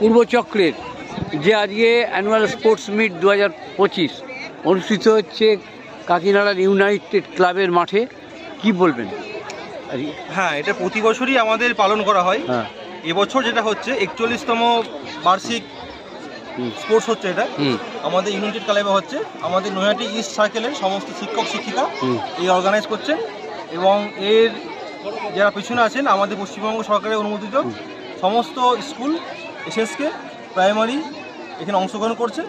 পূর্বচক্রের যে আজকে annual sports meet 2025 অনুষ্ঠিত হচ্ছে কাকিনাড়ার ইউনাইটেড ক্লাবের মাঠে, কি বলবেন? হ্যাঁ, এটা প্রতি বছরই আমাদের পালন করা হয়। হ্যাঁ, এবছর যেটা হচ্ছে 41তম বার্ষিক স্পোর্টস হচ্ছে। এটা আমাদের ইউনাইটেড ক্লাবে হচ্ছে। আমাদের নৈহাটি ইস্ট সার্কেলের সমস্ত শিক্ষক শিক্ষিকা এই অর্গানাইজ করছেন এবং এর যারা পিছনে আছেন আমাদের পশ্চিমবঙ্গ সরকারের অনুমোদিত সমস্ত স্কুল এসএসকে প্রাইমারি এখানে অংশগ্রহণ করছে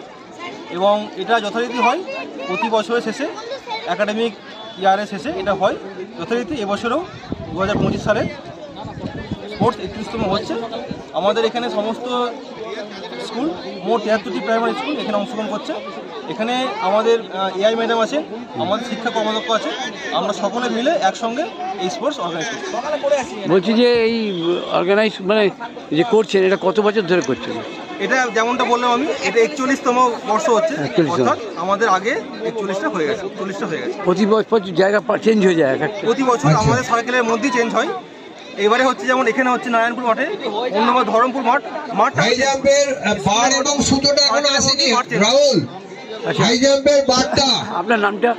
এবং এটা যথারীতি হয় প্রতি বছরের শেষে, একাডেমিক ইয়ারের শেষে এটা হয় যথারীতি। এবছরেও 2025 সালে স্পোর্টস 31তম হচ্ছে। আমাদের এখানে সমস্ত স্কুল, মোট 73টি প্রাইমারি স্কুল এখানে অংশগ্রহণ করছে। এখানে আমাদের এআই ম্যাডাম আছে, আমাদের শিক্ষা কর্মদক্ষ আছে, আমরা সকলে মিলে একসঙ্গে এই স্পোর্টস অর্গানাইজ করছি। বলছি যে এই অর্গানাইজ মানে যে করছেন, এটা কত বছর ধরে করছেন? এটা যেমনটা বললাম আমি, এটা 41তম বর্ষ হচ্ছে, 41তম। অর্থাৎ আমাদের আগে 41টা হয়ে গেছে, 40টা হয়ে গেছে। প্রতি বছর জায়গা চেঞ্জ হয়ে যায়, প্রতি বছর আমাদের সার্কেলের মধ্যেই চেঞ্জ হয়। এবারে হচ্ছে যেমন এখানে হচ্ছে নারায়ণপুর মাঠে, অন্য ধরমপুর মাঠটা হাই জাম্পের বার এবং সুতোটা এখনো আসেনি রাহুল। হাই জাম্পের বারটা। আপনার নামটা?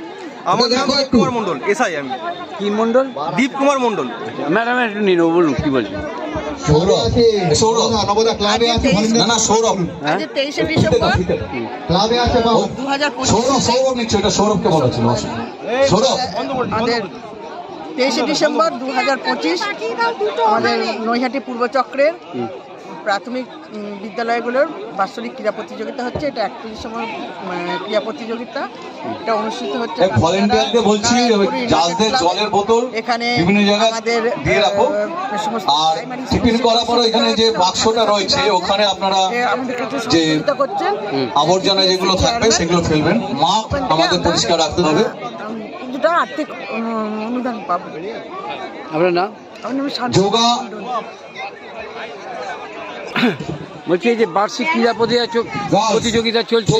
আমার নাম দীপ কুমার মণ্ডল, এসআই। আমি কি মণ্ডল? দীপ কুমার মণ্ডল। ম্যাডাম একটু নিন, বলুন কি বলছেন। সৌরভ নবদা ক্লাবে আছে, না সৌরভ, হ্যাঁ 23শে ডিসেম্বর ক্লাবে আছে 2025। সৌরভ নিচ্ছে, এটা সৌরভকে বলা ছিল। সৌরভ আমাদের 23শে ডিসেম্বর 2025 আমাদের নৈহাটি পূর্বচক্রের প্রাথমিক বিদ্যালয়গুলোর বাৎসরিক ক্রীড়া প্রতিযোগিতা হচ্ছে। এটা 31তম ক্রীড়া প্রতিযোগিতা। এটা অনুষ্ঠিত হচ্ছে ভলেন্টিয়ারদের বলছি জালদের জলের বোতল এখানে বিভিন্ন জায়গায় আমাদের দিয়ে রাখো, সমস্ত আর প্রাইমারি টিফিন করার পরে এখানে যে বাক্সটা রয়েছে ওখানে আপনারা আমাদের কাছে যে সহযোগিতা করছেন। আবর্জনা যেগুলো থাকবে সেগুলো ফেলবেন, মাপ আমাদের পরিষ্কার রাখতে হবে। কিছুটা আর্থিক অনুদান পাবো। আপনার নাম? আমার নাম শান্ত যোগা মণ্ডল। বলছি এই যে বার্ষিক ক্রীড়া প্রতিযোগিতা চলছে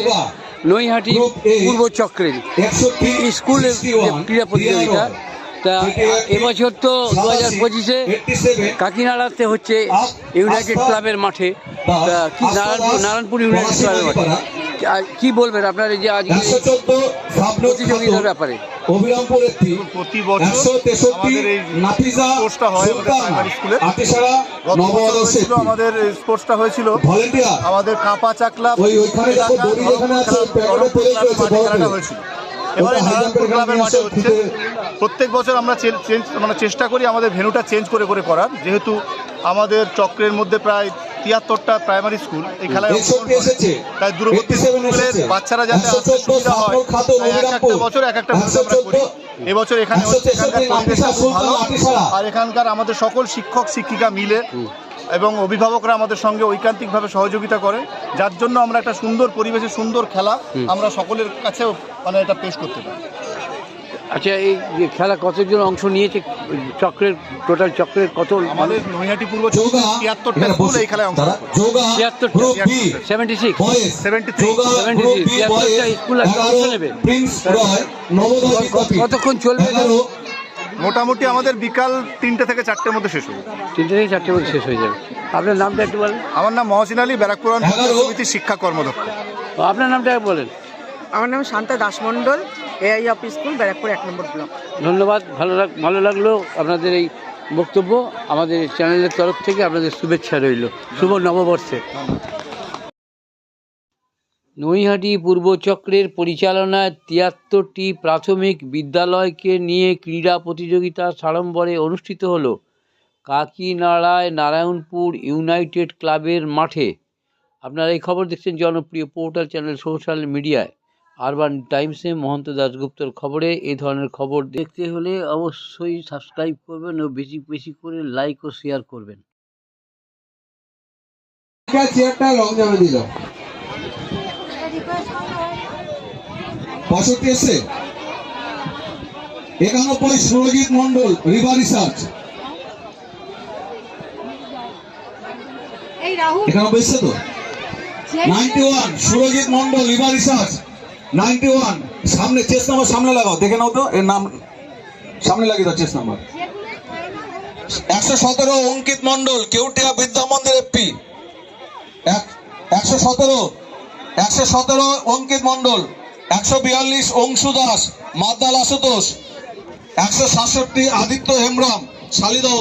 নৈহাটি পূর্বচক্রের স্কুলের ক্রীড়া প্রতিযোগিতা, তা এবছর তো 2025-এ কাকিনাড়াতে হচ্ছে ইউনাইটেড ক্লাবের মাঠে। তা কি নারায়ণপুর ইউনাইটেড ক্লাবের মাঠে কি বলবেন আপনার এই যে আজকে প্রতিযোগিতার ব্যাপারে? প্রতি বছর আমাদের এই স্পোর্টসটা হয় প্রাইমারি স্কুলে। আমাদের স্পোর্টসটা হয়েছিল আমাদের কাঁপা চাকলা খেলাটা হয়েছিল। এবারে নারায়ণপুর ক্লাবের মাঠে হচ্ছে। প্রত্যেক বছর আমরা চেষ্টা করি আমাদের ভেন্যুটা চেঞ্জ করে করার, যেহেতু আমাদের চক্রের মধ্যে প্রায় 73টা প্রাইমারি স্কুল এই খেলায় অংশগ্রহণ করে। তাই দূরবর্তী স্কুলের বাচ্চারা যাতে আসতে সুবিধা হয়, তাই এক একটা বছর এক একটা ভেন্যু আমরা করি। এবছর এখানে হচ্ছে, এখানকার পরিবেশটা খুব ভালো, আর এখানকার আমাদের সকল শিক্ষক শিক্ষিকা মিলে এবং অভিভাবকরা আমাদের সঙ্গে ঐকান্তিকভাবে সহযোগিতা করে, যার জন্য আমরা একটা সুন্দর পরিবেশে সুন্দর খেলা আমরা সকলের কাছে মানে এটা পেশ করতে পারি। আচ্ছা, এই যে খেলা কতজন অংশ নিয়েছে চক্রের, টোটাল চক্রের কত? আমাদের নৈহাটি পূর্ব 73টা স্কুল এই খেলায় অংশ নেয়। 73 স্কুল অংশ নেবে। কতক্ষণ চলবে? মোটামুটি আমাদের বিকাল 3টে থেকে 4টের মধ্যে শেষ হবে। 3টে থেকে 4টের মধ্যে শেষ হয়ে যাবে। আপনার নামটা একটু বলেন। আমার নাম মহসিন আলী, ব্যারাকপুর সমিতির শিক্ষা কর্মদক্ষ। আপনার নামটা বলেন। আমার নাম শান্তা দাস মণ্ডল, এআই অফিস স্কুল, ব্যারাকপুর 1 নম্বর ব্লক। ধন্যবাদ, ভালো লাগলো আপনাদের এই বক্তব্য। আমাদের চ্যানেলের তরফ থেকে আপনাদের শুভেচ্ছা রইল, শুভ নববর্ষে। নৈহাটি পূর্বচক্রের পরিচালনায় 73টি প্রাথমিক বিদ্যালয়কে নিয়ে ক্রীড়া প্রতিযোগিতা সাড়ম্বরে অনুষ্ঠিত হলো কাকিনাড়ায় নারায়ণপুর ইউনাইটেড ক্লাবের মাঠে। আপনারা এই খবর দেখছেন জনপ্রিয় পোর্টাল চ্যানেল সোশ্যাল মিডিয়ায় আরবান টাইমসে। মহন্ত দাশগুপ্তর খবরে। এই ধরনের খবর দেখতে হলে অবশ্যই সাবস্ক্রাইব করবেন ও বেশি বেশি করে লাইক ও শেয়ার করবেন। চেয়ারটা লং জামে দিল 65 এসে 91 সুরজিৎ মন্ডল, রিভার রিসার্চ। এখানে বসছে তো 91 সুরজিৎ মন্ডল, রিভার রিসার্চ 91। সামনে চেস্ট নাম্বার সামনে লাগাও, দেখে নাও তো এর নাম সামনে লাগিয়ে দাও chest number. 117 Ankit Mondal, Keutia Vidya Mandir FP. 117 Ankit Mondal, 142 Anshu Das, Maddal Ashutosh, 167 Aditya Hembram, Shalidaha.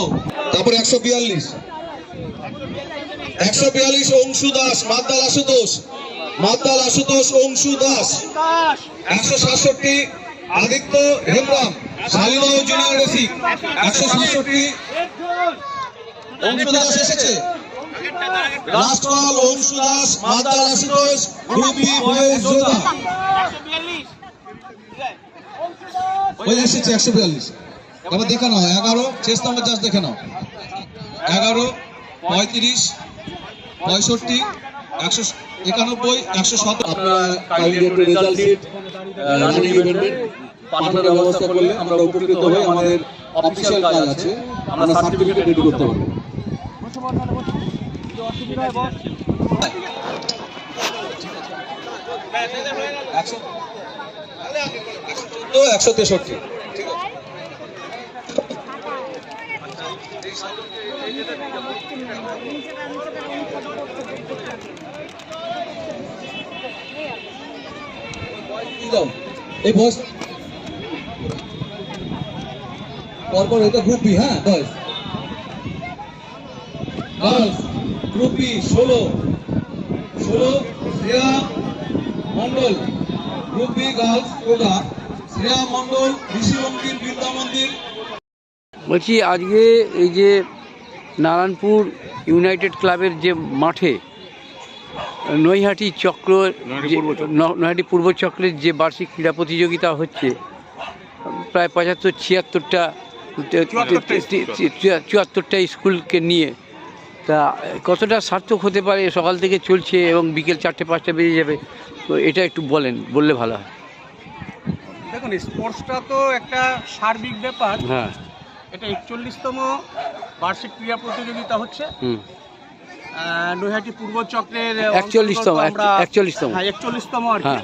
তারপরে 142 অংশু দাস, মাদ্দাল আশুতোষ, অংশু দাস, 167 আদিত্য হেমব্রম, শালিদহ জুনিয়র বেসিক, 167 অংশু দাস এসেছে। Last call Anshu Das, Maddal Ashutosh, group B boys যোদ্ধা। ওই এসেছে 142। এবার দেখে নাও 11 চেস নাম্বার জাস্ট দেখে নাও। 11, 35, 65, 191, 117। আপনারা কাইন্ডলি একটু রেজাল্ট শিট রানিং ইভেন্টে পাঠানোর ব্যবস্থা করলে আমরা উপকৃত হই। আমাদের অফিশিয়াল কাজ আছে, আমরা সার্টিফিকেট রেডি করতে পারবো। 163। ঠিক আছে। এই বয়স পরপর এটা গ্রুপ বি। হ্যাঁ বয়স girls group B 16 Shreya Mondal, group B girls quota, Shreya Mondal, Rishi Mandir, Brinda মন্দির। বলছি আজকে এই যে নারায়ণপুর ইউনাইটেড ক্লাবের যে মাঠে নৈহাটি চক্র নৈহাটি পূর্ব চক্রের যে বার্ষিক ক্রীড়া প্রতিযোগিতা হচ্ছে, প্রায় 75-76টা 74টা স্কুলকে নিয়ে, তা কতটা সার্থক হতে পারে? সকাল থেকে চলছে এবং বিকেল 4টে-5টা বেজে যাবে, তো এটা একটু বললে ভালো হয়। দেখুন, স্পোর্টসটা তো একটা সার্বিক ব্যাপার। হ্যাঁ, এটা 41তম বার্ষিক ক্রীড়া প্রতিযোগিতা হচ্ছে নৈহাটি পূর্ব চক্রের 41তম আর কি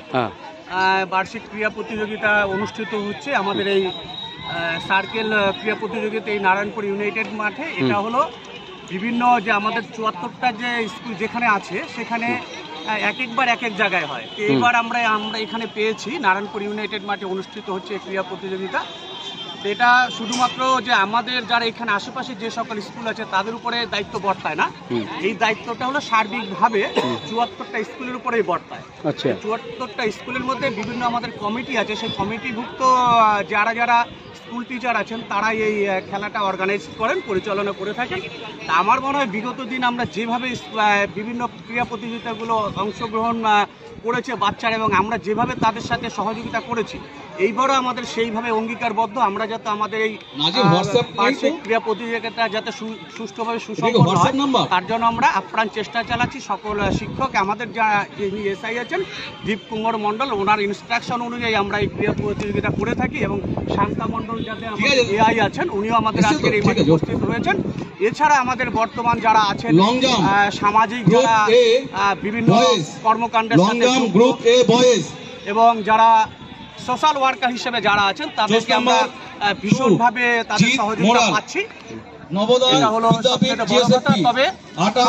বার্ষিক ক্রীড়া প্রতিযোগিতা অনুষ্ঠিত হচ্ছে আমাদের এই সার্কেল ক্রীড়া প্রতিযোগিতা এই নারায়ণপুর ইউনাইটেড মাঠে। এটা হলো বিভিন্ন যে আমাদের 74টা যে স্কুল যেখানে আছে সেখানে একবার এক এক জায়গায় হয়। তো এইবার আমরা এখানে পেয়েছি নারায়ণপুর ইউনাইটেড মাঠে অনুষ্ঠিত হচ্ছে এই ক্রীড়া প্রতিযোগিতা। এটা শুধুমাত্র যে আমাদের যারা এখানে আশেপাশে যে সকল স্কুল আছে তাদের উপরে দায়িত্ব বর্তায় না, এই দায়িত্বটা হলো সার্বিকভাবে 74টা স্কুলের উপরেই বর্তায়। আচ্ছা, 74টা স্কুলের মধ্যে বিভিন্ন আমাদের কমিটি আছে, সেই কমিটিভুক্ত যারা স্কুল টিচার আছেন তারা এই খেলাটা অর্গানাইজ করেন, পরিচালনা করে থাকেন। তা আমার মনে হয় বিগত দিন আমরা যেভাবে বিভিন্ন ক্রীড়া প্রতিযোগিতাগুলো অংশগ্রহণ করেছে বাচ্চারা এবং আমরা যেভাবে তাদের সাথে সহযোগিতা করেছি, এইবারও আমাদের সেইভাবে অঙ্গীকারবদ্ধ আমরা যাতে আমাদের এই বার্ষিক ক্রীড়া প্রতিযোগিতা যাতে সুষ্ঠুভাবে সুসম্পন্ন হয় তার জন্য আমরা আপ্রাণ চেষ্টা চালাচ্ছি। সকল শিক্ষক আমাদের যিনি এসআই আছেন দীপ কুমার মণ্ডল, ওনার ইনস্ট্রাকশন অনুযায়ী আমরা এই ক্রীড়া প্রতিযোগিতা করে থাকি এবং শান্তা মণ্ডল যাতে আমাদের এআই আছেন উনিও আমাদের আজকের এই মাঠে উপস্থিত রয়েছেন। এছাড়া আমাদের বর্তমান যারা আছেন সামাজিক যারা বিভিন্ন কর্মকাণ্ডের সাথে এবং যারা সোশ্যাল ওয়ার্কার হিসেবে যারা আছেন তাদেরকে আমরা ভীষণভাবে তাদের সহযোগিতা পাচ্ছি। এটা হলো সবচেয়ে বড় কথা। তবে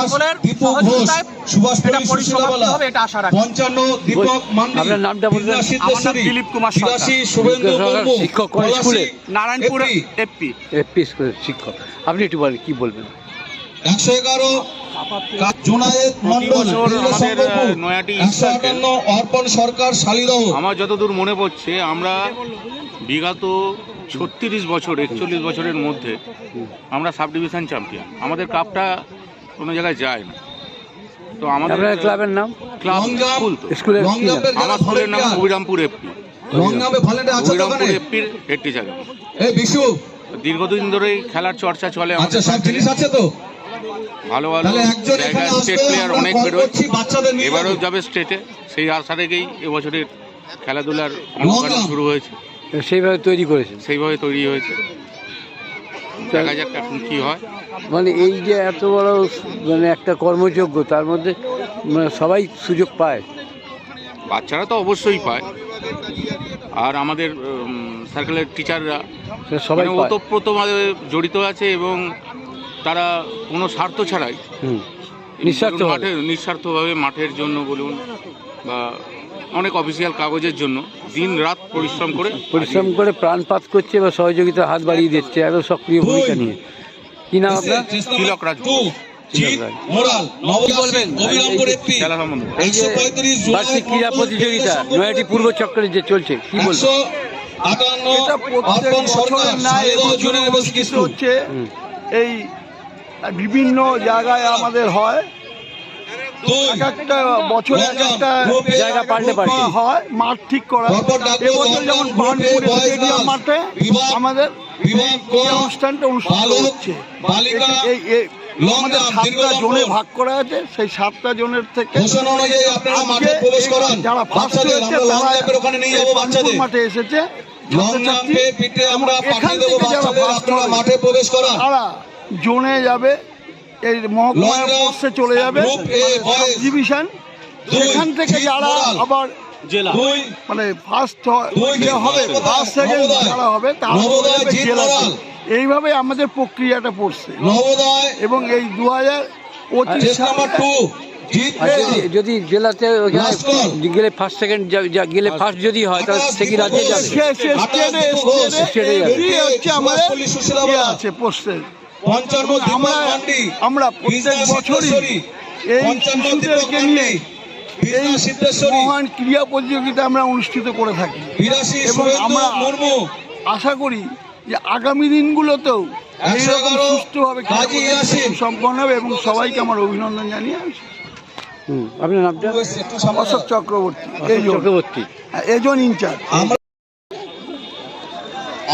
সকলের সহযোগিতায় এটা পরিসমাপ্তি হবে এটা আশা রাখি। আপনার নামটা বলবেন? আমার নাম দিলীপ কুমার সরকার, শিক্ষক স্কুলে নারায়ণপুর এপি স্কুলের শিক্ষক। আপনি একটু বলেন, কি বলবেন? 111 জোনায়েত মণ্ডল, নয়াটি 158 অর্পণ সরকার, শালিদহ। আমার যতদূর মনে পড়ছে আমরা বিগত 36 বছর 41 বছরের মধ্যে আমরা সাব ডিভিশন চ্যাম্পিয়ন। আমাদের কাপটা কোনো জায়গায় যায় না। তো আমাদের ক্লাবের নাম ক্লাব স্কুল, তো স্কুলের আমার স্কুলের নাম অভিরামপুর এপি। অভিরামপুর এপির হেড টিচার। দীর্ঘদিন ধরেই খেলার চর্চা চলে। আচ্ছা, সব জিনিস আছে তো ভালো ভালো জায়গায় স্টেট প্লেয়ার অনেক বেরোয়, এবারও যাবে স্টেটে। সেই আশা থেকেই এবছরের খেলাধুলার অনুষ্ঠান শুরু হয়েছে, সেইভাবে তৈরি করেছে, সেইভাবে তৈরি হয়েছে। দেখা যাক এখন কী হয়। মানে এই যে এত বড় মানে একটা কর্মযোগ্য, তার মধ্যে সবাই সুযোগ পায়। বাচ্চারা তো অবশ্যই পায়, আর আমাদের সার্কেলের টিচাররা সবাই ওতপ্রোতভাবে জড়িত আছে এবং তারা কোনো স্বার্থ ছাড়াই নিঃস্বার্থভাবে। নিঃস্বার্থভাবে মাঠের জন্য বলুন বা অনেক অফিসিয়াল কাগজের জন্য দিন রাত পরিশ্রম করে প্রাণপাত করছে বা সহযোগিতার হাত বাড়িয়ে দিচ্ছে এত সক্রিয় ভূমিকা নিয়ে। কি নাম আপনার? তিলক রাজ। কি বলবেন খেলা সম্বন্ধে এই যে বার্ষিক ক্রীড়া প্রতিযোগিতা নয়াটি পূর্ব চক্রে যে চলছে, কি বলবেন? এটা প্রত্যেক বছরের ন্যায় এবছর অনুষ্ঠিত হচ্ছে। এই বিভিন্ন জায়গায় আমাদের হয়, এক একটা বছরে এক একটা জায়গা পাল্টে হয় মাঠ ঠিক করা। এবছর যেমন বার্নপুর স্টেডিয়াম মাঠে আমাদের এই অনুষ্ঠানটা অনুষ্ঠিত হচ্ছে। আমাদের 7টা জোনে ভাগ করা আছে, সেই 7টা জোনের থেকে যারা ফার্স্ট হয়েছে তারা মাঠে এসেছে। এখান থেকে যারা ফার্স্ট হবে তারা জোনে যাবে, এই মহকুমায় পড়ছে চলে যাবে ডিভিশন। সেখান থেকে যারা আবার জেলা মানে ফার্স্ট হবে, ফার্স্ট সেকেন্ড যারা হবে তারা জেলাতে। এইভাবে আমাদের প্রক্রিয়াটা পড়ছে এবং এই 2025 যদি জেলাতে গেলে ফার্স্ট সেকেন্ড গেলে ফার্স্ট যদি হয় তাহলে সে কি রাজ্যে যাবে? আছে পোস্টে। আমরা প্রত্যেক বছরই এই শিশুদেরকে নিয়ে এই মহান ক্রীড়া প্রতিযোগিতা আমরা অনুষ্ঠিত করে থাকি এবং আমরা আশা করি যে আগামী দিনগুলোতেও এইরকম সুষ্ঠুভাবে সম্পন্ন হবে এবং সবাইকে আমার অভিনন্দন জানিয়ে আসি। আপনার নামটা? অশোক চক্রবর্তী, এজন ইনচার্জ।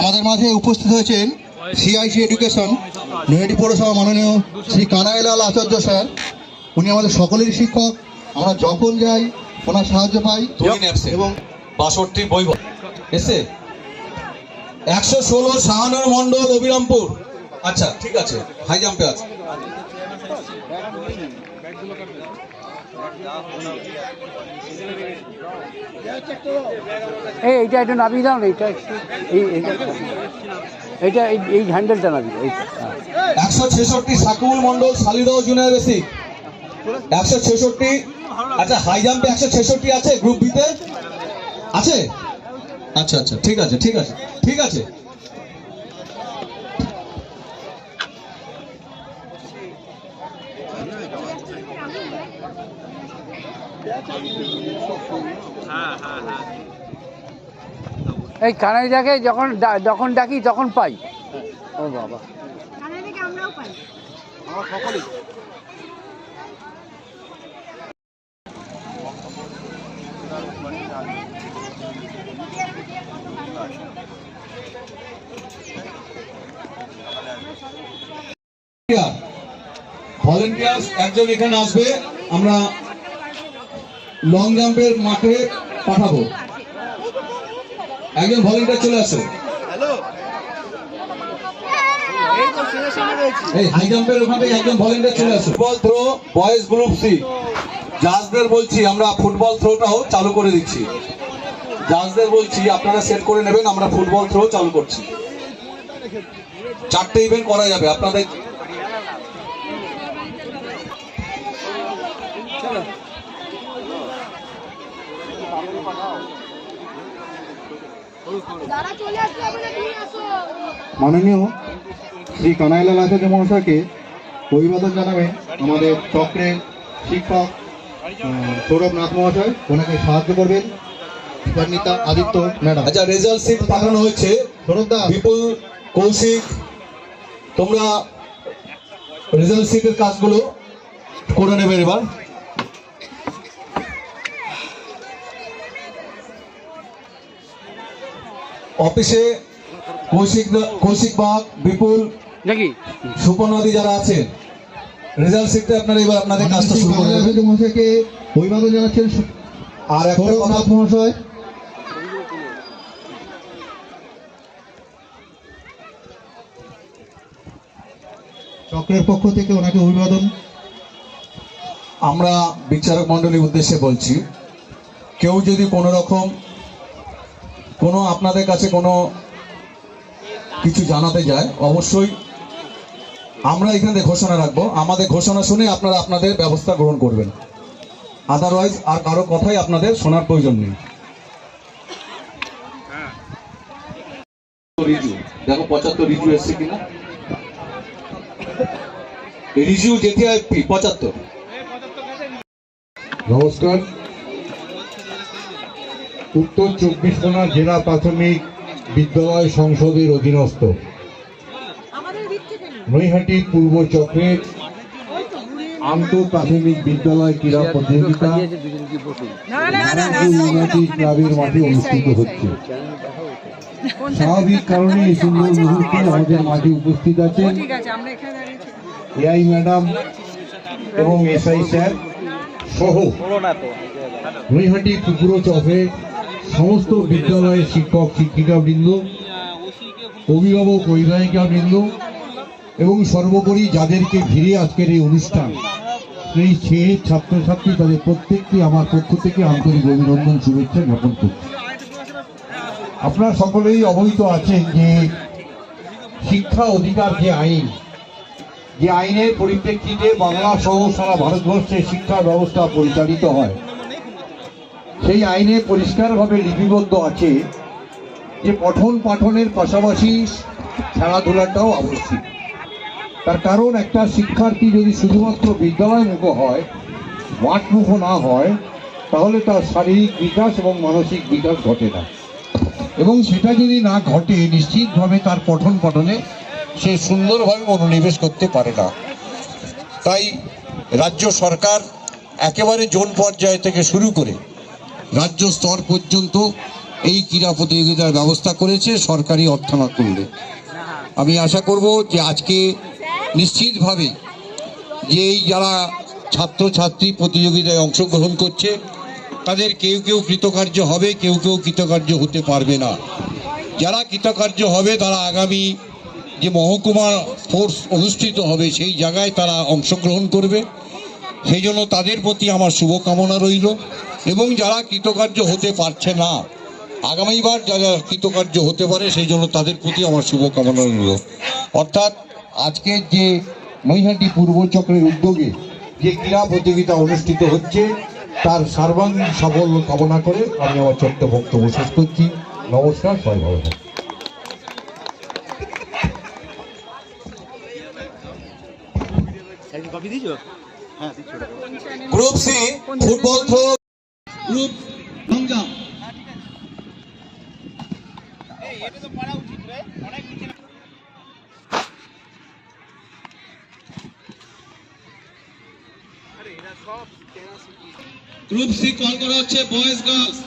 আমাদের মাঝে উপস্থিত হয়েছেন সিআইসি এডুকেশন নৈহাটি পৌরসভা মাননীয় শ্রী কানাইলাল আচার্য স্যার। উনি আমাদের সকলের শিক্ষক। আমরা যখন যাই ওনার সাহায্য পাই এবং 62 বই এসে 116 শাহানুর মন্ডল অবিরামপুর। আচ্ছা ঠিক আছে, হাই জাম্পে আছে। এইটা একটু নামিয়ে দাও না, এইটা একটু এইটা এই হ্যান্ডেলটা নামিয়ে দাও। 166 সাকুল মন্ডল শালিদাও জুনিয়র বেসিক 166। আচ্ছা হাই জাম্পে 166 আছে, গ্রুপ বিতে আছে। আচ্ছা আচ্ছা ঠিক আছে ঠিক আছে ঠিক আছে। এই কানাই দেখে যখন ডাকি তখন পাই। ও বাবা, আমরাও পাই। সকলেই ভলেন্টিয়ার্স একজন এখানে আসবে, আমরা লং জাম্পের মাঠে পাঠাবো। একজন ভলেন্টিয়ার চলে আসো। এই হাই জাম্পের ওখানে একজন ভলেন্টিয়ার চলে আসো। Football throw boys group C. জাজদের বলছি আমরা ফুটবল থ্রোটাও চালু করে দিচ্ছি। জাজদের বলছি আপনারা সেট করে নেবেন, আমরা ফুটবল থ্রো চালু করছি। 4টে ইভেন্ট করা যাবে আপনাদের। মাননীয় শ্রী কানাইলাল আচার্য মহাশয়কে অভিবাদন জানাবেন আমাদের চক্রের শিক্ষক সৌরভ নাথ মহাশয়। ওনাকে সাহায্য করবেন সুপারনিতা আদিত্য ম্যাডাম। আচ্ছা রেজাল্ট শিট পাঠানো হয়েছে। সৌরভদা, বিপুল, কৌশিক, তোমরা রেজাল্ট শিটের কাজগুলো করে নেবেন এবার। অফিসে কৌশিক বাগ, বিপুল, নাকি সুপর্ণাদি যারা আছেন রেজাল্ট শিটে আপনারা এবার আপনাদের কাজটা শুরু করে দেবেন। মহাশয়কে অভিবাদন জানাচ্ছেন আর একটা কথা মহাশয়, চক্রের পক্ষ থেকে ওনাকে অভিবাদন। আমরা বিচারক মণ্ডলীর উদ্দেশ্যে বলছি, কেউ যদি কোনো রকম কোনো আপনাদের কাছে কোনো কিছু জানাতে যায় অবশ্যই আমরা এখানে ঘোষণা রাখবো, আমাদের ঘোষণা শুনে আপনারা আপনাদের ব্যবস্থা গ্রহণ করবেন, আদারওয়াইজ আর কারো কথাই আপনাদের শোনার প্রয়োজন নেই। দেখো 75 রিজু এসছে কিনা, রিজু যেতে 75। নমস্কার। উত্তর 24 পরগনা জেলা প্রাথমিক বিদ্যালয় সংসদের অধীনস্থ নৈহাটি পূর্ব চক্রের আন্ত প্রাথমিক বিদ্যালয় ক্রীড়া প্রতিযোগিতা ইউনাইটেড ক্লাবের মাঠে অনুষ্ঠিত হচ্ছে। স্বাভাবিক কারণে এই সুন্দর মুহূর্তে আমাদের মাঠে উপস্থিত আছেন এআই ম্যাডাম এবং এসআই স্যার সহ নৈহাটি পুকুর চক্রের সমস্ত বিদ্যালয়ের শিক্ষক শিক্ষিকাবৃন্দ, অভিভাবক অভিভাবিকাবৃন্দ এবং সর্বোপরি যাদেরকে ঘিরে আজকের এই অনুষ্ঠান, সেই ছাত্রছাত্রী, তাদের প্রত্যেককে আমার পক্ষ থেকে আন্তরিক অভিনন্দন শুভেচ্ছা জ্ঞাপন করছি। আপনারা সকলেই অবহিত আছেন যে শিক্ষা অধিকার যে আইন, যে আইনের পরিপ্রেক্ষিতে বাংলা সহ সারা ভারতবর্ষে শিক্ষা ব্যবস্থা পরিচালিত হয়, সেই আইনে পরিষ্কারভাবে লিপিবদ্ধ আছে যে পঠন পাঠনের পাশাপাশি খেলাধুলাটাও আবশ্যিক। তার কারণ একটা শিক্ষার্থী যদি শুধুমাত্র বিদ্যালয়মুখ হয়, মাঠমুখ না হয়, তাহলে তার শারীরিক বিকাশ এবং মানসিক বিকাশ ঘটে না, এবং সেটা যদি না ঘটে নিশ্চিতভাবে তার পঠন পাঠনে সে সুন্দরভাবে মনোনিবেশ করতে পারে না। তাই রাজ্য সরকার একেবারে জোন পর্যায় থেকে শুরু করে রাজ্য স্তর পর্যন্ত এই ক্রীড়া প্রতিযোগিতার ব্যবস্থা করেছে সরকারি অর্থানুকূল্যে। আমি আশা করব যে আজকে নিশ্চিতভাবে যে এই যারা ছাত্রছাত্রী প্রতিযোগিতায় অংশগ্রহণ করছে তাদের কেউ কেউ কৃতকার্য হবে, কেউ কেউ কৃতকার্য হতে পারবে না। যারা কৃতকার্য হবে তারা আগামী যে মহকুমা স্পোর্টস অনুষ্ঠিত হবে সেই জায়গায় তারা অংশগ্রহণ করবে, সেই জন্য তাদের প্রতি আমার শুভকামনা রইল। এবং যারা কৃতকার্য হতে পারছে না, আগামীবার যারা কৃতকার্য হতে পারে সেই জন্য তাদের প্রতি আমার শুভকামনা রইল। অর্থাৎ আজকের যে নৈহাটি পূর্ব চক্রের উদ্যোগে যে ক্রীড়া প্রতিযোগিতা অনুষ্ঠিত হচ্ছে তার সর্বাঙ্গীন সাফল্য কামনা করে আমি আমার ছোট্ট বক্তব্য শেষ করছি। নমস্কার, সবাই ভালো থাকুন। Group C football throw, group long jump. Group C call করা হচ্ছে boys girls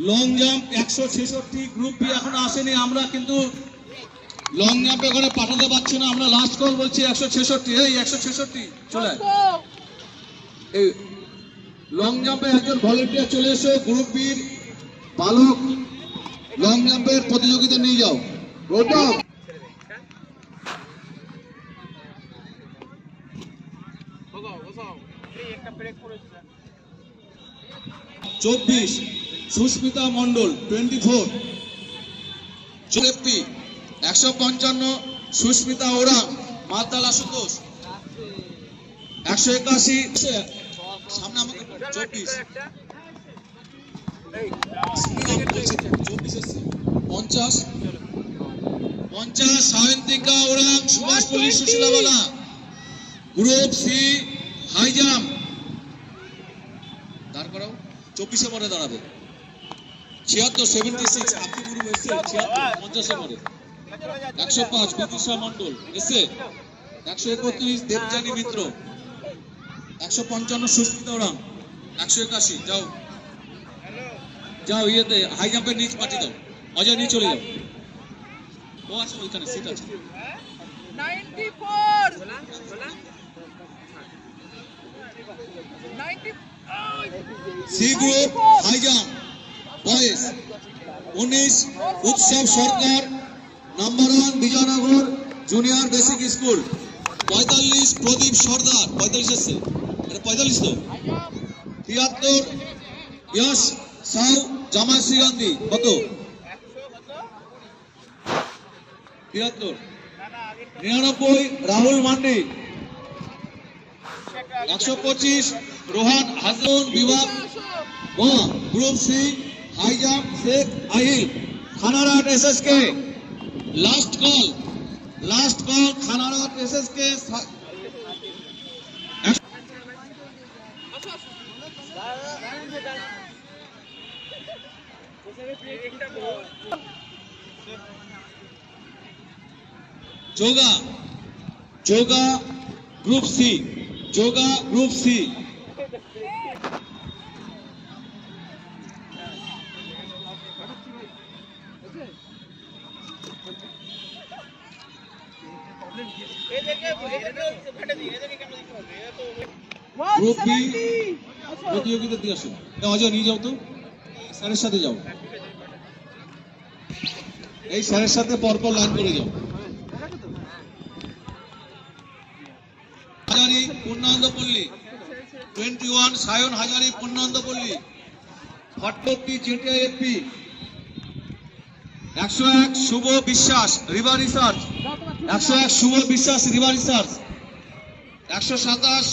long jump 166। Group B এখনো আসেনি, আমরা কিন্তু লং জাম্পে করে পাঠাতে পারছি না, আমরা লাস্ট কল বলছি 166। এই 166 চলে এই লং জাম্পে একজন ভলেন্টিয়ার চলে এসো। গ্রুপ বির বালক লং জাম্পের প্রতিযোগিতা নিয়ে যাও। রোটক 24 সুস্মিতা মন্ডল 24। 155 সুস্মিতা ওরাং মাতালা সুতোষ। 181 সামনে আমাকে 24 50 Sayantika Oraon Subhashpalli Sushilabala. Group C high jump দাঁড় করাও, 24 পরে দাঁড়াবে। 76 আপনি গ্রুপ এসে 50 পরে। 105 বিদিশা মন্ডল এসে। 131 দেবযানী মিত্র। 155 সুস্মিতা ওরাং। 181 যাও যাও ইয়েতে হাই জাম্পের নিচ পাঠিয়ে দাও। অজয় নিয়ে চলে যাও, ও আসো ওইখানে সিট আছে। 94 C group high jump boys 19 Utsav Sarkar number 1 Bijaynagar junior basic school. 45 Pradip Sardar 45 এসছে, এটা 45 তো। 73 यश साउ জামাল শ্রীগন্ধী কত 73। 99 রাহুল মান্ডি, 125 রোহান হাসান বিভাগ group C high jump Sheikh Ahil, Khanarhat SSK. Last call Khanarhat SSK. Yoga group C, group B প্রতিযোগিতা দিয়ে আসো। অজয় নিয়ে যাও তো, স্যারের সাথে যাও, এই স্যারের সাথে পরপর লাইন করে যাও। হাজারি পূর্ণানন্দপল্লী, 21 সায়ন হাজারি পূর্ণানন্দপল্লী, 48 চেটিয়া এপি, 101 শুভ বিশ্বাস রিভার রিসার্চ, 101 শুভ বিশ্বাস রিভার রিসার্চ, 127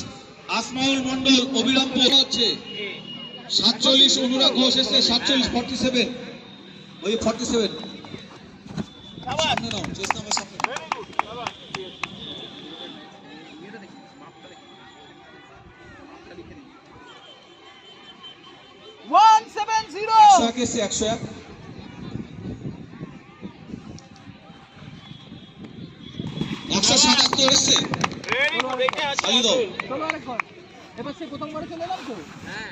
আসমাউল মন্ডল অবিলম্ব হচ্ছে, 47 অনুরাগ ঘোষ এসে 47 47 ওই 47 সামনে নাও, চেষ্টা আমার সামনে 170 101 এসে 101 177 এসে চালু দাও। চলো আরেকবার, এবার সে প্রথম করে চলে এলাম তো। হ্যাঁ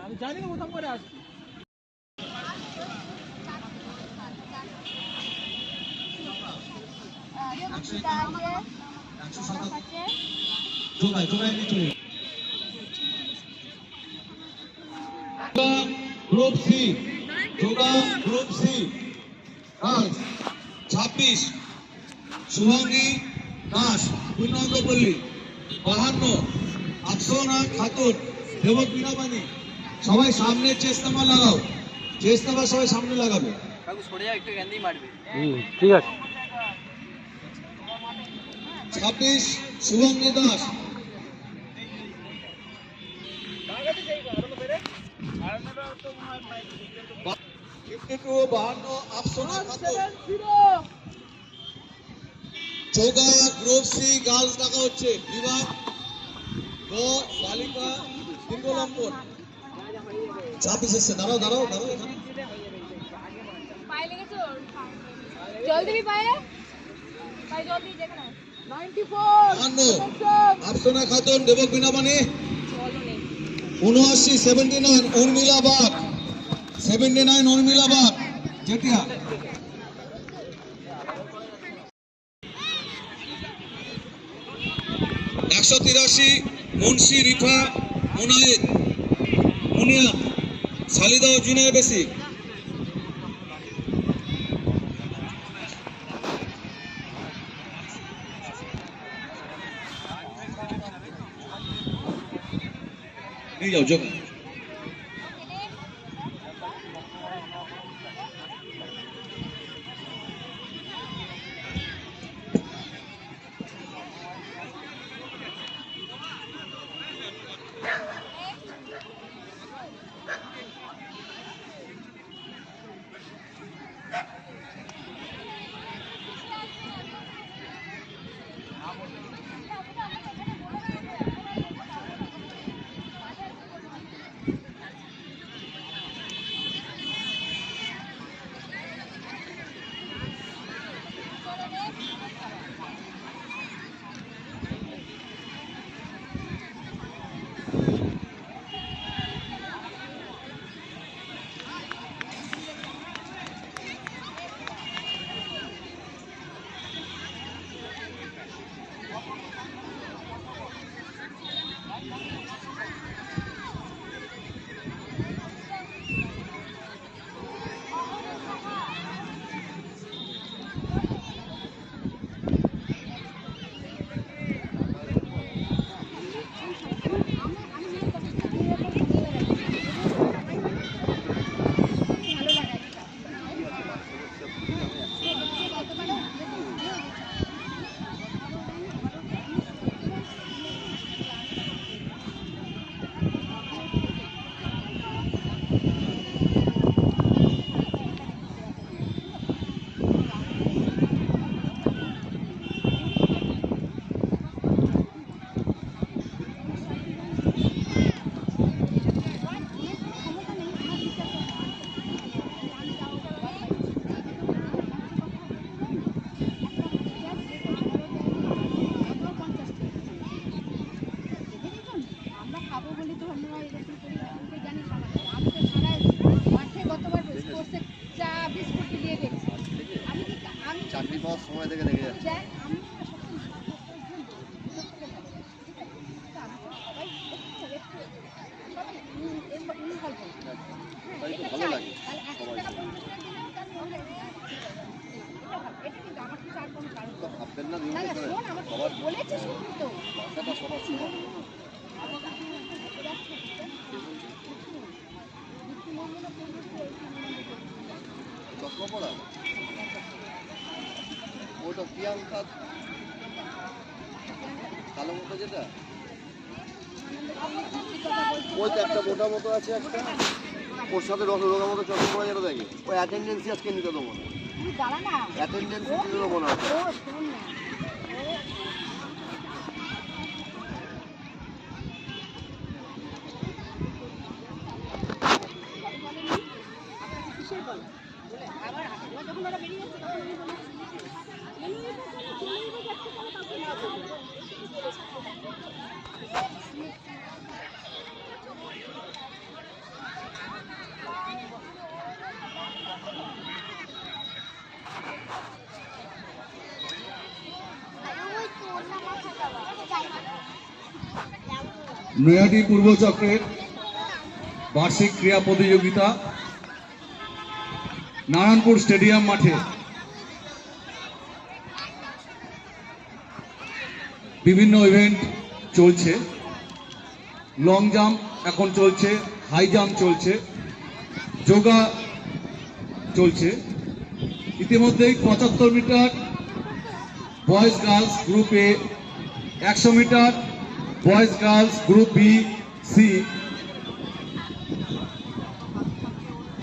আমি জানি না প্রথম করে আসছি। Group C, 26 Shubhangi Das Purnangapalli, 52 Afsona Khatun Debak Binabani. সবাই সামনে চেষ্টামা লাগাও, চেষ্টামা সবাই সামনে লাগাবে। ঠিক আছে। 26 Shubhangi Das, 52 Afsona Khatun. Yoga group C girls ডাকা হচ্ছে, বিভাগ গ বালিকা সিঙ্গলম্বন। 26 এসছে, দাঁড়াও এখানে। পায়ে লেগেছে ওর। জল দিবি পায়ে? পায়ে জল দিয়ে দেখো না। 94 আফসোনা খাতুন দেবক বিনাবানি। 79 79 উর্মিলা বাগ, 79 উর্মিলা বাগ জেঠিয়া। 183 মুন্সি রিফা মুনায়েদ মুনিয়া সালিদা ও জুনিয়র বেসিক। নিয়ে যাও যোগ। খাবো বলি তো আমরা এরকম করি আমাকে জানিস আমি তো সারা মাঠে গতবার স্পোর্টসে চা বিস্কুট দিয়ে গেছি আমি কি আমি চাকরি পাওয়ার সময় থেকে দেখে যাচ্ছি আমি ভালো লাগে বলেছে তো চশমা পড়া ওটা প্রিয়াঙ্কা কালো মতো যেটা ওই তো একটা মোটা মতো আছে একটা ওর সাথে রোগা মতো চশমা পড়া যেটা দেখে ওই অ্যাটেন্ডেন্সই আজকে নিতে দেবো না অ্যাটেন্ডেন্স নিতে দেবো না নৈহাটি পূর্ব চক্রের বার্ষিক ক্রীড়া প্রতিযোগিতা নারায়ণপুর স্টেডিয়াম মাঠে বিভিন্ন ইভেন্ট চলছে। লং জাম্প এখন চলছে, হাই জাম্প চলছে, যোগা চলছে। ইতিমধ্যেই 75 meter boys girls group A, 100 meter boys girls group B C,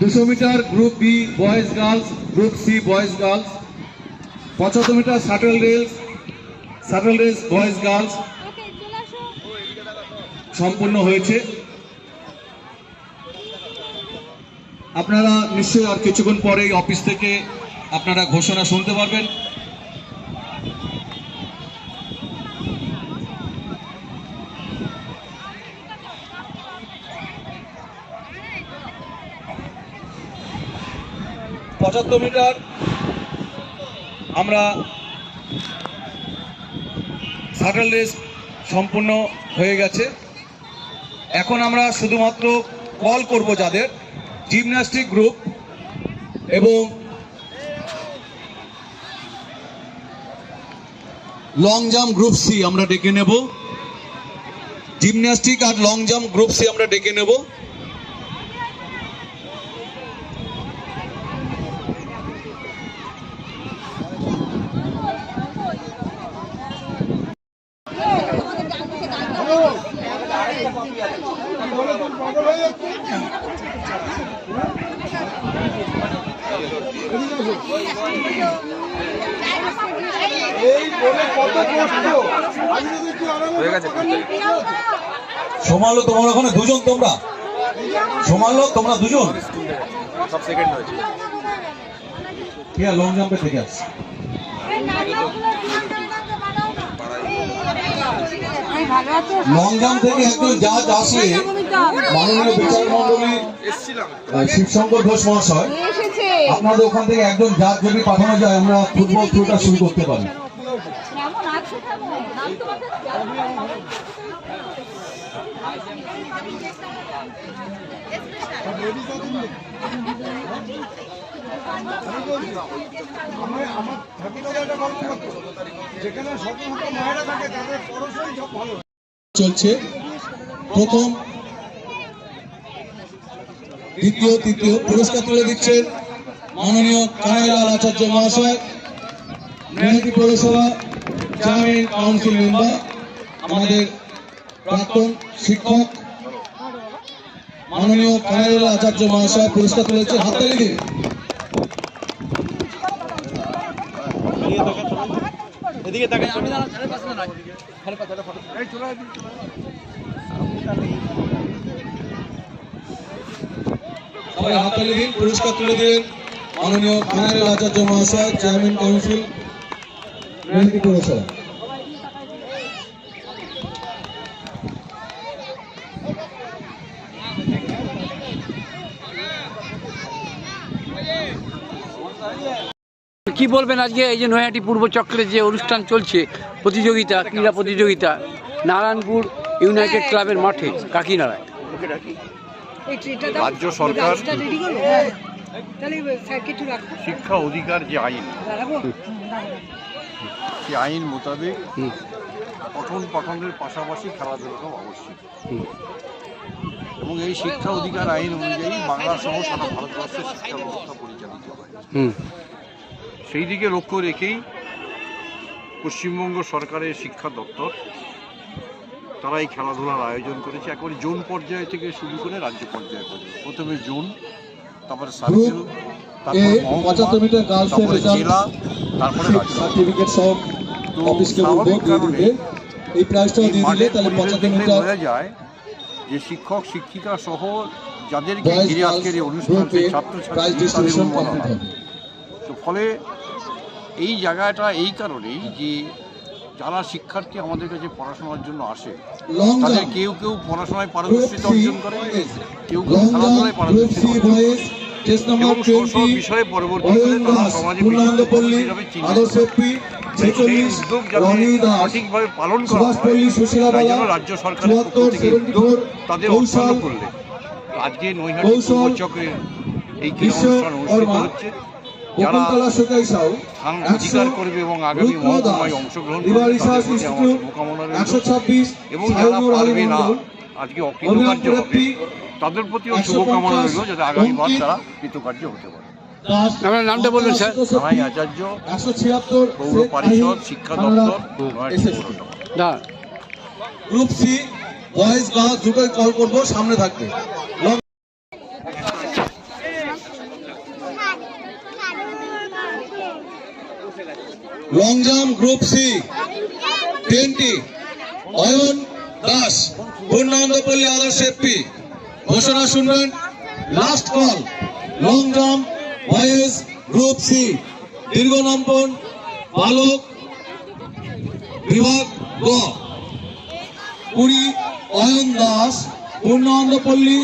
200 meter group B boys girls group C boys girls, 75 meter shuttle race boys girls সম্পূর্ণ হয়েছে। আপনারা নিশ্চয়ই আর কিছুক্ষণ পরে অফিস থেকে আপনারা ঘোষণা শুনতে পারবেন। পঁচাত্তর মিটার আমরা শাটল রেস সম্পূর্ণ হয়ে গেছে। এখন আমরা শুধুমাত্র কল করব যাদের জিমন্যাস্টিক গ্রুপ এবং লং জাম্প গ্রুপ সি আমরা ডেকে নেব। জিমন্যাস্টিক আর লং জাম্প গ্রুপ সি আমরা ডেকে নেব। সমালো তোমার ওখানে দুজন, তোমরা সমালো তোমরা দুজন সব সেকেন্ড হয়েছে। ঠিক আছে, লং জাম্পে থেকে আসছে। লং জাম্প থেকে একজন জাজ আসলে মাননীয় বিচারক মন্ডলী শিবশঙ্কর ঘোষ মহাশয়, আপনাদের ওখান থেকে একজন জাজ যদি পাঠানো যায় আমরা ফুটবল থ্রোটা শুরু করতে পারি। চলছে প্রথম, দ্বিতীয়, তৃতীয় পুরস্কার তুলে দিচ্ছেন মাননীয় কানাইলাল আচার্য মহাশয়, নৈহাটি পৌরসভা চেয়ারম্যান কাউন্সিল মেম্বার, আমাদের প্রাক্তন শিক্ষক মাননীয় কানাইলাল আচার্য মহাশয় পুরস্কার তুলেছে। হাততালি দিন। সবাই হাততালি দিন। পুরস্কার তুলে দিন মাননীয় কানাইলাল আচার্য মহাশয়, চেয়ারম্যান কাউন্সিল নৈহাটি পৌরসভা। কি বলবেন আজকে এই যে নৈহাটি পূর্ব চক্রের যে অনুষ্ঠান চলছে, প্রতিযোগিতা, ক্রীড়া প্রতিযোগিতা নারায়ণপুর ইউনাইটেড ক্লাবের মাঠে কাকিনাড়ায়? রাজ্য সরকার শিক্ষা অধিকার যে আইন, সেই আইন মোতাবেক পঠন পাঠনের পাশাপাশি খেলাধুলাটাও আবশ্যক, এবং এই শিক্ষা অধিকার আইন অনুযায়ী বাংলা সহ সারা ভারতবর্ষের শিক্ষা ব্যবস্থা পরিচালিত হয়। সেই দিকে লক্ষ্য রেখেই পশ্চিমবঙ্গ সরকারের শিক্ষা দপ্তর তারা এই খেলাধুলার আয়োজন করেছে, একেবারে জোন পর্যায় থেকে শুরু করে রাজ্য পর্যায় পর্যন্ত। প্রথমে জোন, তারপরে সার্কেল, তারপরে মহকুমা, তারপরে জেলা, তারপরে রাজ্য। তো স্বাভাবিক কারণে এই বোঝা যায় যে শিক্ষক শিক্ষিকা সহ যাদেরকে ঘিরে আজকের এই অনুষ্ঠান, ছাত্রছাত্রী তাদের উন্মাদনা। তো ফলে এই জায়গাটা এই কারণেই যে যারা শিক্ষার্থী আমাদের কাছে পড়াশোনার জন্য আসে, তাদের কেউ কেউ পড়াশোনায় পারদর্শিতা অর্জন করে, কেউ কেউ খেলাধুলায় পারদর্শিতা অর্জন করে, এবং সব বিষয়ে পরবর্তীকালে তারা সমাজে সেই উদ্যোগ যাতে সঠিকভাবে পালন করা হয়, তাই জন্য রাজ্য সরকারের পক্ষ থেকে উদ্যোগ তাদের উৎসাহ করলে আজকে নৈহাটি পূর্ব চক্রের এই ক্রীড়া অনুষ্ঠান অনুষ্ঠিত হচ্ছে। যারা অধিকার করবে এবং আগামী মহকুমায় অংশগ্রহণ করবে তাদের প্রতি আমার শুভকামনা রইল, এবং যারা পারবে না, আজকে অকৃতকার্য হবে, তাদের প্রতিও শুভকামনা রইল যাতে আগামীবার তারা কৃতকার্য হতে পারে। আপনার নামটা বলবেন স্যার? রানাই আচার্য, পৌর পরিষদ, শিক্ষা দপ্তর, গ্রুপ সি বয়েজ গার্লস দুটোই কল করবো, সামনে থাকবে। Long jump group C 20 Ayan Das, Purnanandapalli Adarsha FP. ঘোষণা শুনবেন, last call. Long jump boys group C, দীর্ঘনম্বন বালক বিভাগ গ, 20 Ayan Das, Purnanandapalli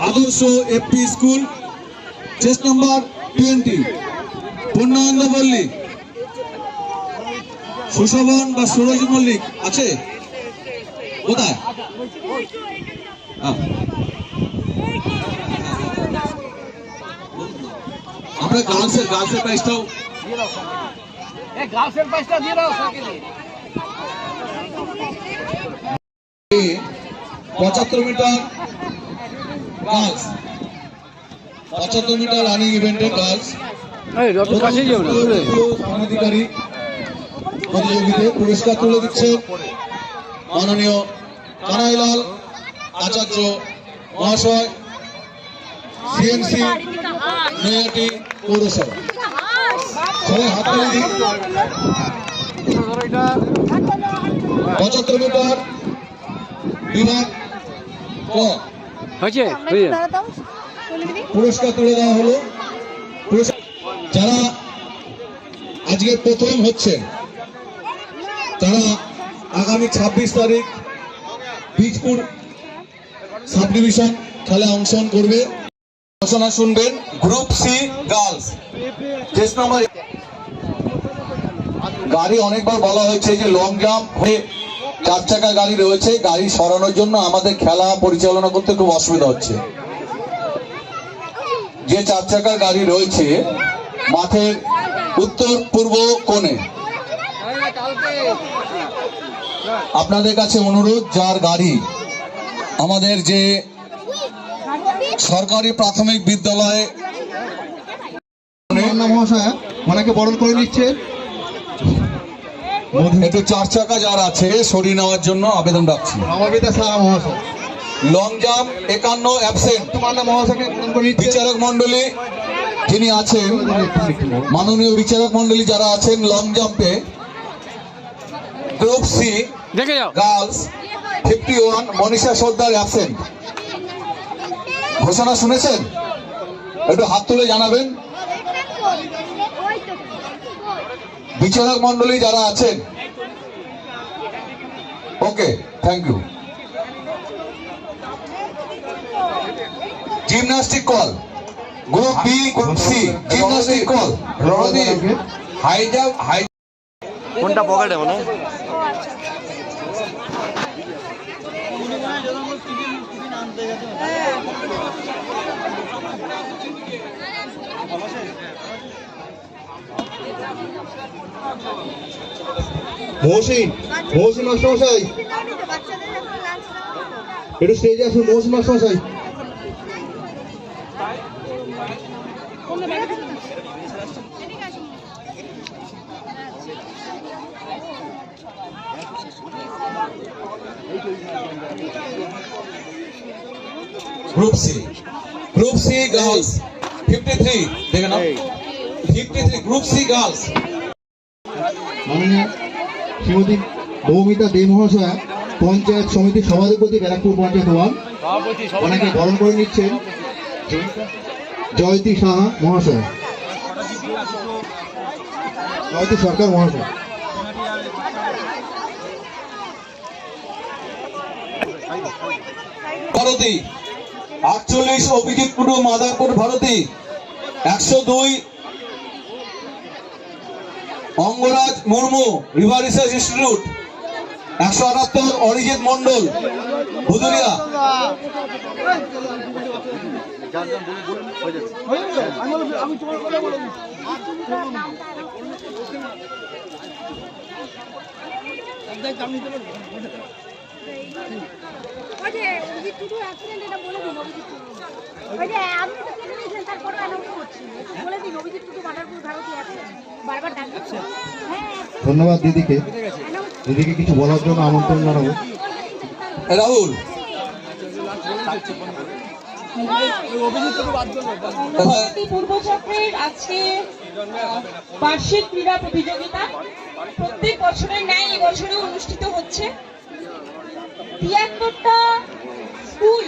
Adarsha FP school, chest number 20, Purnanandapalli. Sushobhan বা সুরজ মল্লিক আছে কোথায়? আমরা গার্লসের প্রাইসটাও 75 মিটার গার্লস, 75 মিটার রানিং ইভেন্টে গার্লস সমাধিকারী প্রতিযোগীদের পুরস্কার তুলে দিচ্ছে মাননীয় কানাইলাল আচার্য মহাশয়, সিএমসি নৈহাটি পৌরসভা। সবাই হাত তালি দিন। 75 মিটার বিভাগ ক পুরস্কার তুলে দেওয়া হলো। যারা আজকে প্রথম হচ্ছে তারা আগামী 26 তারিখ বীজপুর সাব ডিভিশন খেলায় অংশগ্রহণ করবে। ঘোষণা শুনবেন, group C girls, chess number. গাড়ি অনেকবার বলা হয়েছে যে লং জাম্প হয়ে 4 চাকা গাড়ি রয়েছে, গাড়ি সরানোর জন্য আমাদের খেলা পরিচালনা করতে খুব অসুবিধা হচ্ছে। যে 4 চাকার গাড়ি রয়েছে মাঠের উত্তর পূর্ব কোণে, আপনাদের কাছে অনুরোধ, যার গাড়ি আমাদের যে সরকারি প্রাথমিক বিদ্যালয়ে মহাশয় অনেকে বরণ করে নিচ্ছে, একটু 4 চাকা যার আছে সরিয়ে নেওয়ার জন্য আবেদন রাখছি। লং জাম্প 51 অ্যাবসেন্ট, বিচারক মন্ডলী যিনি আছেন, মাননীয় বিচারক মন্ডলী যারা আছেন লং জাম্পে group C girls 51 Manisha Sardar absent. ঘোষণা শুনেছেন? একটু হাত তুলে জানাবেন বিচারক মন্ডলী যারা আছেন। Okay, thank you. Gymnastic call group B, group C gymnastic call Ranadip high jump high কোনটা পকেটে মানে মহসিন মাস্টারমশাই বাচ্চাদের এখন লাঞ্চ একটু স্টেজে আসুন। মহসিন মাস্টারমশাই গ্রুপ সি গার্লস 53 দেখেন না 53 গ্রুপ সি গার্লস। মাননীয় শ্রীমতী মৌমিতা দে মহাশয়া পঞ্চায়েত সমিতির সভাধিপতি ব্যারাকপুর পঞ্চায়েত ওয়ান, ওনাকে বরণ করে নিচ্ছেন জয়তী সাহা মহাশয়, জয়তী সরকার মহাশয়। Bharati 48 Abhijit Tudu Madarpur Bharati 102 Angaraj Murmu river research institute 178 Arijit Mondal Bhuduria আমি তোমার কথা বলে ওই যে অভিজিৎ টুডু অ্যাক্সিডেন্ট এটা বলে দিন অভিজিৎ টুডু ওই যে আপনি তো কেটে নিয়েছেন তারপরে অ্যানাউন্স করছি বলে দিন অভিজিৎ টুডু মাদারপুর ভারতী অ্যাক্সিডেন্ট বারবার ডাক দিচ্ছি হ্যাঁ ধন্যবাদ দিদিকে, দিদিকে কিছু বলার জন্য আমন্ত্রণ জানাবো। রাহুল পূর্বচক্রের আজকে বার্ষিক ক্রীড়া প্রতিযোগিতা প্রত্যেক বছরের ন্যায় এবছরে অনুষ্ঠিত হচ্ছে। ৭৩টা স্কুল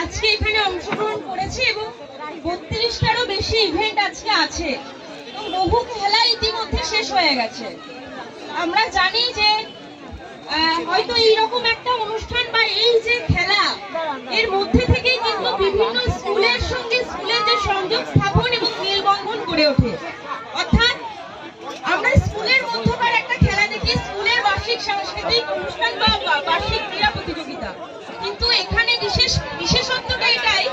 আজকে এখানে অংশগ্রহণ করেছে এবং ৩২টারও বেশি ইভেন্ট আজকে আছে এবং বহু খেলা ইতিমধ্যে শেষ হয়ে গেছে। আমরা জানি যে হয়তো এইরকম একটা অনুষ্ঠান বা এই যে খেলা এর মধ্যে থেকে কিন্তু বিভিন্ন স্কুলের সঙ্গে স্কুলের যে সংযোগ স্থাপন এবং মেলবন্ধন গড়ে ওঠে। অর্থাৎ আমরা স্কুলের মধ্যকার একটা খেলা দেখি স্কুলের বার্ষিক সাংস্কৃতিক অনুষ্ঠান বা বার্ষিক ক্রীড়া প্রতিযোগিতা, কিন্তু এখানে বিশেষত্বটা এটাই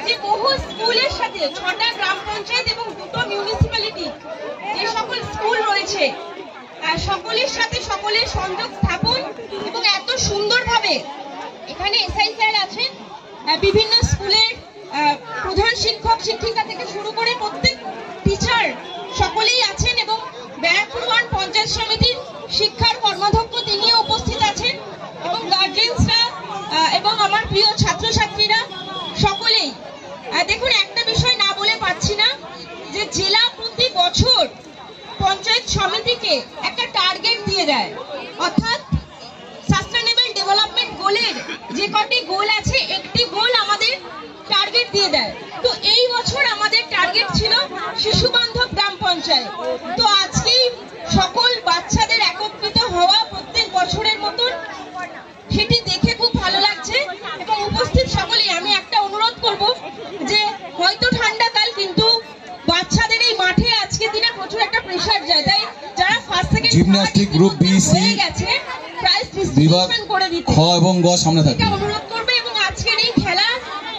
যে বহু স্কুলের সাথে 6টা গ্রাম পঞ্চায়েত এবং 2টো মিউনিসিপ্যালিটি যে সকল স্কুল রয়েছে সকলের সাথে সকলের সংযোগ স্থাপন এবং এত সুন্দরভাবে এখানে এসআই স্যার আছেন, বিভিন্ন স্কুলের প্রধান শিক্ষক শিক্ষিকা থেকে শুরু করে প্রত্যেক টিচার সকলেই আছেন এবং ব্যারাকপুর ওয়ান পঞ্চায়েত সমিতির শিক্ষার কর্মাধ্যক্ষ তিনিও উপস্থিত আছেন এবং গার্জেন্সরা এবং আমার প্রিয় ছাত্রছাত্রীরা সকলেই। দেখুন, একটা বিষয় না বলে পাচ্ছি না যে জেলা প্রতি বছর পঞ্চায়েত সমিতিকে একটা টার্গেট দিয়ে দেয়, অর্থাৎ সাস্টেনেবল ডেভেলপমেন্ট গোলের যে কটি গোল আছে একটি গোল আমাদের টার্গেট দিয়ে দেয়। তো এই বছর আমাদের টার্গেট ছিল শিশু বান্ধব গ্রাম পঞ্চায়েত। তো আজকেই সকল বাচ্চাদের একত্রিত হওয়া প্রত্যেক বছরের মতন সেটি দেখে খুব ভালো লাগছে এবং উপস্থিত সকলেই আমি একটা অনুরোধ করব যে হয়তো ঠান্ডাকাল কিন্তু বাচ্চাদের এই মাঠে আজকে দিনে প্রচুর একটা প্রেসার যায়, তাই যারা first second gymnastic group B C গেছে প্রাইজ ডিস্ট্রিবিউশন করে দিতে খ এবং গ সামনে থাকে অনুরোধ করবে এবং আজকের এই খেলা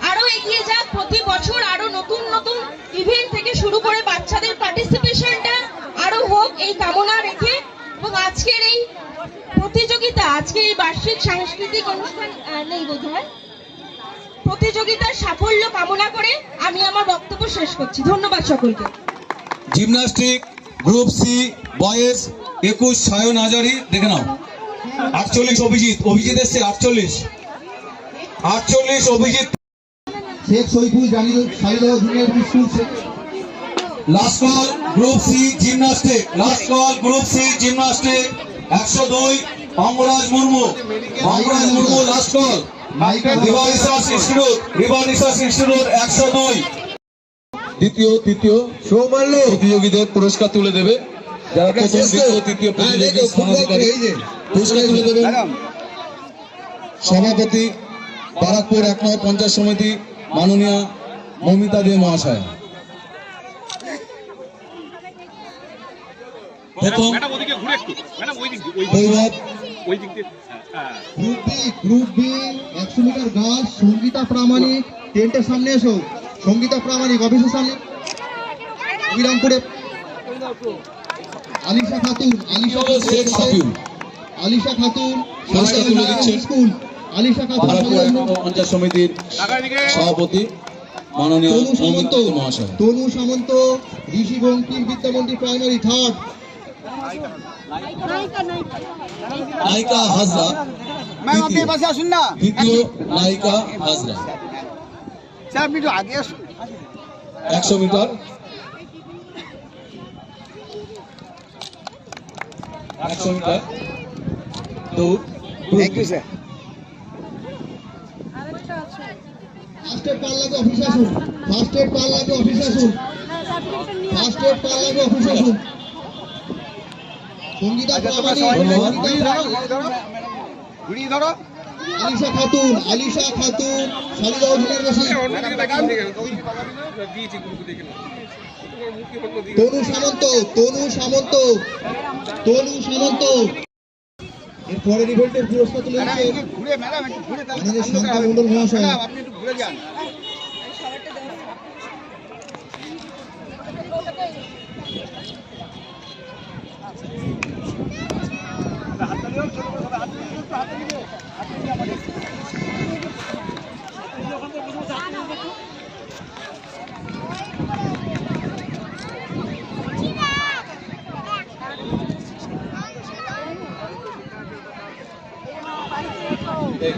আরো এগিয়ে যাক, প্রতি বছর আরো নতুন নতুন ইভেন্ট থেকে শুরু করে বাচ্চাদের পার্টিসিপেশনটা আরো হোক এই কামনা রেখে এবং আজকের এই প্রতিযোগিতা আজকের এই বার্ষিক সাংস্কৃতিক অনুষ্ঠান নেই বোধহয় প্রতিযোগিতার সাফল্য কামনা করে আমি আমার বক্তব্য শেষ করছি। ধন্যবাদ সকলকে। Gymnastic group C boys 21 Sayan Hazari দেখে নাও 48 অভিজিৎ এসছে 48 Abhijit Sheikh Saiful Jahidul junior school last call group C gymnastic 102 Angaraj Murmu last call river research institute 102 দ্বিতীয় তৃতীয় সৌমাল্য প্রতিযোগীদের পুরস্কার তুলে দেবে যারা প্রথম দ্বিতীয় তৃতীয় পুরস্কার তুলে দেবে সভাপতি ব্যারাকপুর 1 নং পঞ্চায়েত সমিতি মাননীয় মৌমিতা দে মহাশয়। প্রথম Bhairab. Group B 100 meter girls Sangita Pramanik টেন্টের সামনে এসো। সঙ্গীতা প্রামাণিক অফিসের সামনে। বিরামপুরে আলিশা খাতুন, শেখ সাফিউল আলিশা খাতুন পুরস্কার তুলে দিচ্ছেন স্কুল, আলিশা খাতুন পঞ্চায়েত সমিতির সভাপতি মাননীয় তনু সামন্ত, মহাশয়। তনু সামন্ত ঋষি বঙ্কিম বিদ্যামন্দির প্রাইমারি থার্ড। নায়িকা হাজরা দ্বিতীয়, নায়িকা হাজরা। 100 মিটার 100 মিটার দৌড়। ফার্স্ট এড পার লাগে অফিসে আসুন, ফার্স্ট এড পার লাগে অফিসে আসুন, ফার্স্ট এড পার লাগে অফিসে আসুন। সঙ্গীতা প্রামাণিক, আলিশা খাতুন, আলিশা খাতুন শালিদা অধীনের বসে। তনু সামন্ত, তনু সামন্ত, তনু সামন্ত। এর পরের ইভেন্টের পুরস্কার তুলে দিচ্ছেন আমাদের শান্তা মণ্ডল মহাশয়।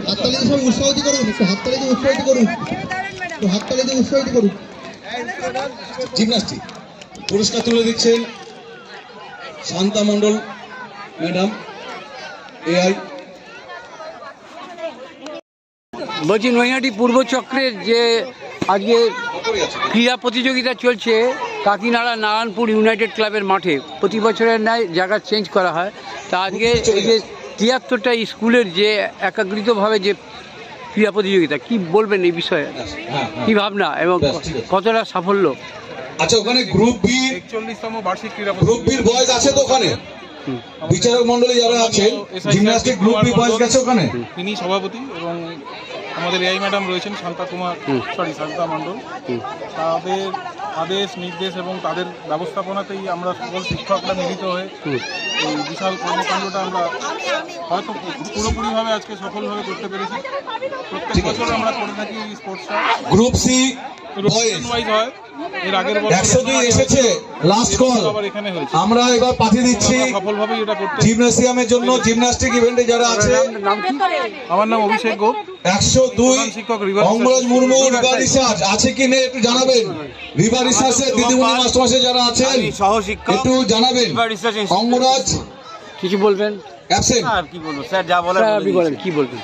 হাততালি দিয়ে সব উৎসাহিত করুন, একটু হাততালি দিয়ে উৎসাহিত করুন, একটু হাততালি দিয়ে উৎসাহিত করুন। জিমন্যাস্টিক পুরস্কার তুলে দিচ্ছেন শান্তা মণ্ডল ম্যাডাম, এআই। বলছি নৈহাটি পূর্ব চক্রের যে আজকে ক্রীড়া প্রতিযোগিতা চলছে কাকিনাড়া নারায়ণপুর ইউনাইটেড ক্লাবের মাঠে, প্রতি বছরের ন্যায় জায়গা চেঞ্জ করা হয়। তা আজকে এই যে 73টা স্কুলের যে একাগ্রিতভাবে যে ক্রীড়া প্রতিযোগিতা, কি বলবেন এই বিষয়ে? কি ভাবনা এবং কতটা সাফল্য? আচ্ছা, ওখানে গ্রুপ বি 41তম বার্ষিক ক্রীড়া গ্রুপ বির বয়েজ আছে তো ওখানে? বিচারক মণ্ডলী যারা আছেন জিমন্যাস্টিক গ্রুপ বি বয়েজ গেছে ওখানে? তিনি সভাপতি এবং আমাদের এআই ম্যাডাম রয়েছেন শান্তা মণ্ডল। তাদের আদেশ নির্দেশ এবং তাদের ব্যবস্থাপনাতেই আমরা সকল শিক্ষকরা মিলিত হয়ে এই বিশাল কর্মকাণ্ডটা আমরা হয়তো পুরোপুরিভাবে আজকে সফলভাবে করতে পেরেছি। প্রত্যেক বছর আমরা করে থাকি স্পোর্টসটা। গ্রুপ সি বয়েজ হয়, এর আগের বছর 102 এসেছে, লাস্ট কল এখানে হয়েছে। আমরা এবার পাঠিয়ে দিচ্ছি সফলভাবে এটা করতে। জিমন্যাসিয়ামের জন্য জিমন্যাস্টিক ইভেন্টে যারা আছে। আমার নাম অভিষেক গোপ, 102 শিক্ষক অঙ্গরাজ মুর্মু রিভার রিসার্চ আছে কি নেই একটু জানাবেন। রিভার রিসার্চের দিদিমণি মাস্টারমশাই যারা আছেন একটু জানাবেন। অঙ্গরাজ কিছু বলবেন? অ্যাবসেন্ট। আর কি বলবো স্যার, যা বলার স্যার, আপনি বলেন, কি বলবেন?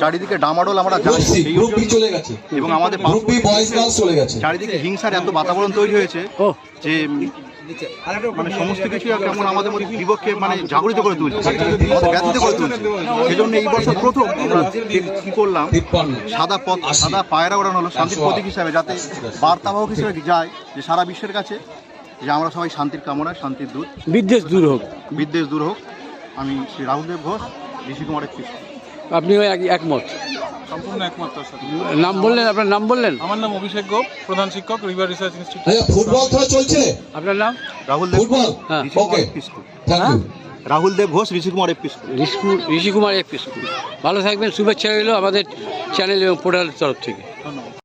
চারিদিকে ডামাডোল আমরা গ্রুপ বি চলে গেছে এবং আমাদের গ্রুপ বি বয়েজ গার্লস চলে গেছে। চারিদিকে হিংসার এত বাতাবরণ তৈরি হয়েছে যে মানে সমস্ত কিছু কেমন আমাদের মধ্যে বিপক্ষে মানে জাগরিত করে তুলছে, ব্যথিত করে তুলছে। সেজন্য এই বছর প্রথম আমরা কি করলাম, সাদা পায়রা ওড়ানো হলো শান্তির প্রতীক হিসাবে, যাতে বার্তাবাহক হিসেবে যায় যে সারা বিশ্বের কাছে যে আমরা সবাই শান্তির কামনায়, শান্তির দূত, বিদ্বেষ দূর হোক, বিদ্বেষ দূর হোক। আমি শ্রী রাহুল দেব ঘোষ, ঋষি কুমারের কৃষ্ণ। আপনিও একমত? সম্পূর্ণ একমত তার সাথে। নাম বললেন, আপনার নাম বললেন? আমার নাম অভিষেক গোপ, প্রধান শিক্ষক, রিভার রিসার্চ ইনস্টিটিউট। আচ্ছা, ফুটবল খেলা চলছে? আপনার নাম? Rahul Dev football. Okay, thank you. Rahul Dev Ghosh, Rishi Kumar FP school, Rishi Kumar FP school. ভালো থাকবেন, শুভেচ্ছা রইল আমাদের চ্যানেল এবং পোর্টালের তরফ থেকে।